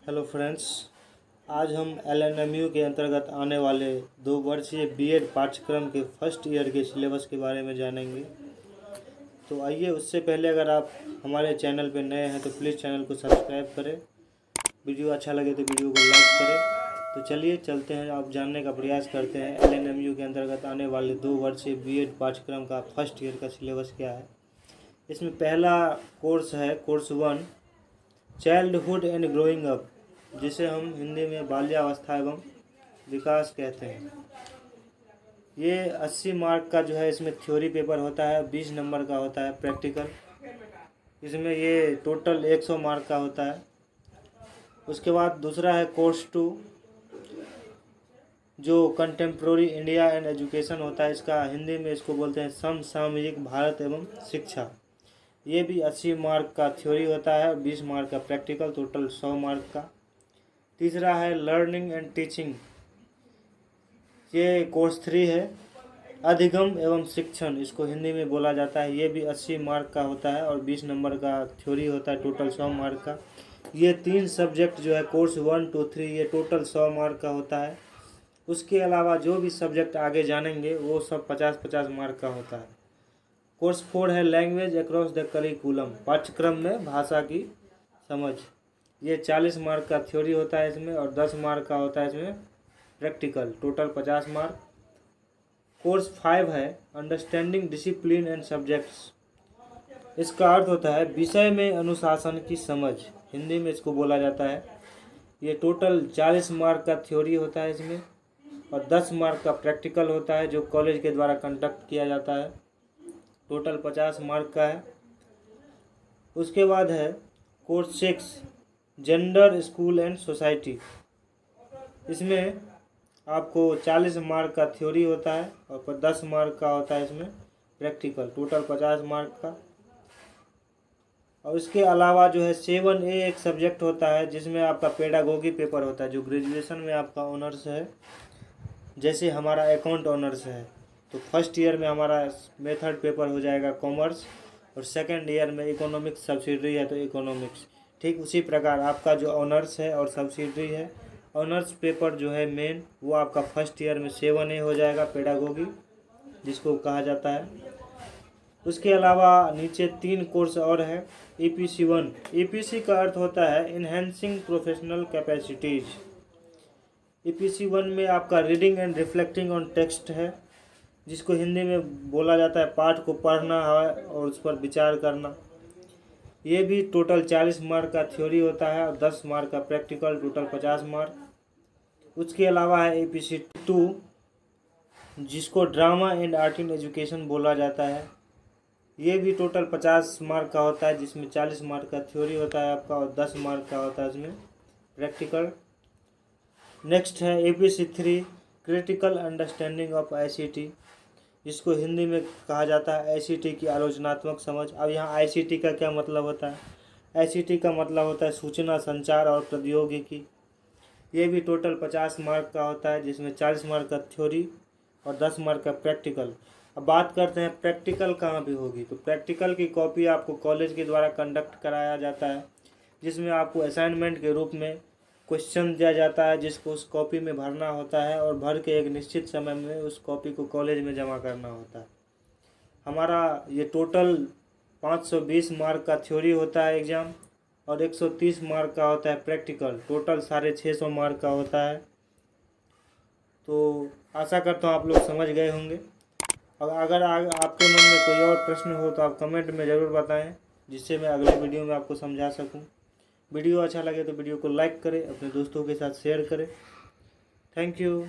Hello friends, आज हम LNMU के अंतर्गत आने वाले 2 वर्षीय बीएड पाठ्यक्रम के फर्स्ट ईयर के सिलेबस के बारे में जानेंगे। तो आइए, उससे पहले अगर आप हमारे चैनल पर नए हैं तो प्लीज़ चैनल को सब्सक्राइब करें। वीडियो अच्छा लगे तो वीडियो को लाइक करें। तो चलिए चलते हैं, आप जानने का प्रयास करते हैं LNMU के अंतर्गत आने वाले 2 वर्षीय बीएड पाठ्यक्रम का फर्स्ट ईयर का सिलेबस क्या है। इसमें पहला कोर्स है course 1, childhood and growing up, जिसे हम हिंदी में बाल्यावस्था एवं विकास कहते हैं। ये 80 मार्क का जो है इसमें थ्योरी पेपर होता है, 20 नंबर का होता है प्रैक्टिकल। इसमें ये टोटल 100 मार्क का होता है। उसके बाद दूसरा है कोर्स 2, जो कंटेम्प्रोरी इंडिया एंड एजुकेशन होता है। इसका हिंदी में इसको बोलते हैं समसामयिक भारत एवं शिक्षा। ये भी 80 मार्क का थ्योरी होता है, 20 मार्क का प्रैक्टिकल, टोटल 100 मार्क का। तीसरा है लर्निंग एंड टीचिंग, ये कोर्स 3 है, अधिगम एवं शिक्षण इसको हिंदी में बोला जाता है। ये भी 80 मार्क का होता है और 20 नंबर का थ्योरी होता है, टोटल 100 मार्क का। ये 3 सब्जेक्ट जो है कोर्स 1, 2, 3 ये टोटल 100 मार्क का होता है। उसके अलावा जो भी सब्जेक्ट आगे जानेंगे वो सब 50-50 मार्क का होता है। कोर्स 4 है लैंग्वेज अक्रॉस द करिकुलम, पाठ्यक्रम में भाषा की समझ। ये 40 मार्क का थ्योरी होता है इसमें और 10 मार्क का होता है इसमें प्रैक्टिकल, टोटल 50 मार्क। कोर्स 5 है अंडरस्टैंडिंग डिसिप्लिन एंड सब्जेक्ट्स। इसका अर्थ होता है विषय में अनुशासन की समझ, हिंदी में इसको बोला जाता है। ये टोटल 40 मार्क का थ्योरी होता है इसमें और 10 मार्क का प्रैक्टिकल होता है, जो कॉलेज के द्वारा कंडक्ट किया जाता है, टोटल 50 मार्क का है। उसके बाद है course 6 gender school and society. इसमें आपको 40 मार्क का थ्योरी होता है और 10 मार्क का होता है इसमें प्रैक्टिकल, टोटल 50 मार्क का। और इसके अलावा जो है 7A एक सब्जेक्ट होता है जिसमें आपका पेडागोगी पेपर होता है, जो ग्रेजुएशन में आपका ऑनर्स है। जैसे हमारा अकाउंट ऑनर्स है तो फर्स्ट ईयर में हमारा मेथड पेपर हो जाएगा कॉमर्स और सेकेंड ईयर में इकोनॉमिक्स सब्सिडरी है तो इकोनॉमिक्स। ठीक उसी प्रकार आपका जो ऑनर्स है और सब्सिडरी है, ऑनर्स पेपर जो है मेन वो आपका फर्स्ट ईयर में 7A हो जाएगा, पेडागोगी जिसको कहा जाता है। उसके अलावा नीचे 3 कोर्स और है। EPC 1, EPC का अर्थ होता है इन्हेंसिंग प्रोफेशनल कैपेसिटीज। EPC 1 में आपका reading and reflecting on text है, जिसको हिंदी में बोला जाता है पाठ को पढ़ना है और उस पर विचार करना। ये भी टोटल 40 मार्क का थ्योरी होता है और 10 मार्क का प्रैक्टिकल, टोटल 50 मार्क। उसके अलावा है EPC 2, जिसको drama and art in education बोला जाता है। ये भी टोटल 50 मार्क का होता है, जिसमें 40 मार्क का थ्योरी होता है आपका और 10 मार्क का होता है इसमें प्रैक्टिकल। नेक्स्ट है EPC 3 critical understanding of ICT, जिसको हिंदी में कहा जाता है ICT की आलोचनात्मक समझ। अब यहाँ ICT का क्या मतलब होता है? ICT का मतलब होता है सूचना, संचार और प्रौद्योगिकी। ये भी टोटल 50 मार्क का होता है, जिसमें 40 मार्क का थ्योरी और 10 मार्क का प्रैक्टिकल। अब बात करते हैं प्रैक्टिकल कहाँ पे होगी। तो प्रैक्टिकल की कॉपी आपको कॉलेज के द्वारा कंडक्ट कराया जाता है, जिसमें आपको असाइनमेंट के रूप में क्वेश्चन दिया जाता है, जिसको उस कॉपी में भरना होता है और भर के एक निश्चित समय में उस कॉपी को कॉलेज में जमा करना होता है। हमारा ये टोटल 520 मार्क का थ्योरी होता है एग्ज़ाम और 130 मार्क का होता है प्रैक्टिकल, टोटल 650 मार्क का होता है। तो आशा करता हूँ आप लोग समझ गए होंगे। और अगर आपके मन में कोई और प्रश्न हो तो आप कमेंट में ज़रूर बताएं, जिससे मैं अगले वीडियो में आपको समझा सकूं। वीडियो अच्छा लगे तो वीडियो को लाइक करें, अपने दोस्तों के साथ शेयर करें। Thank you.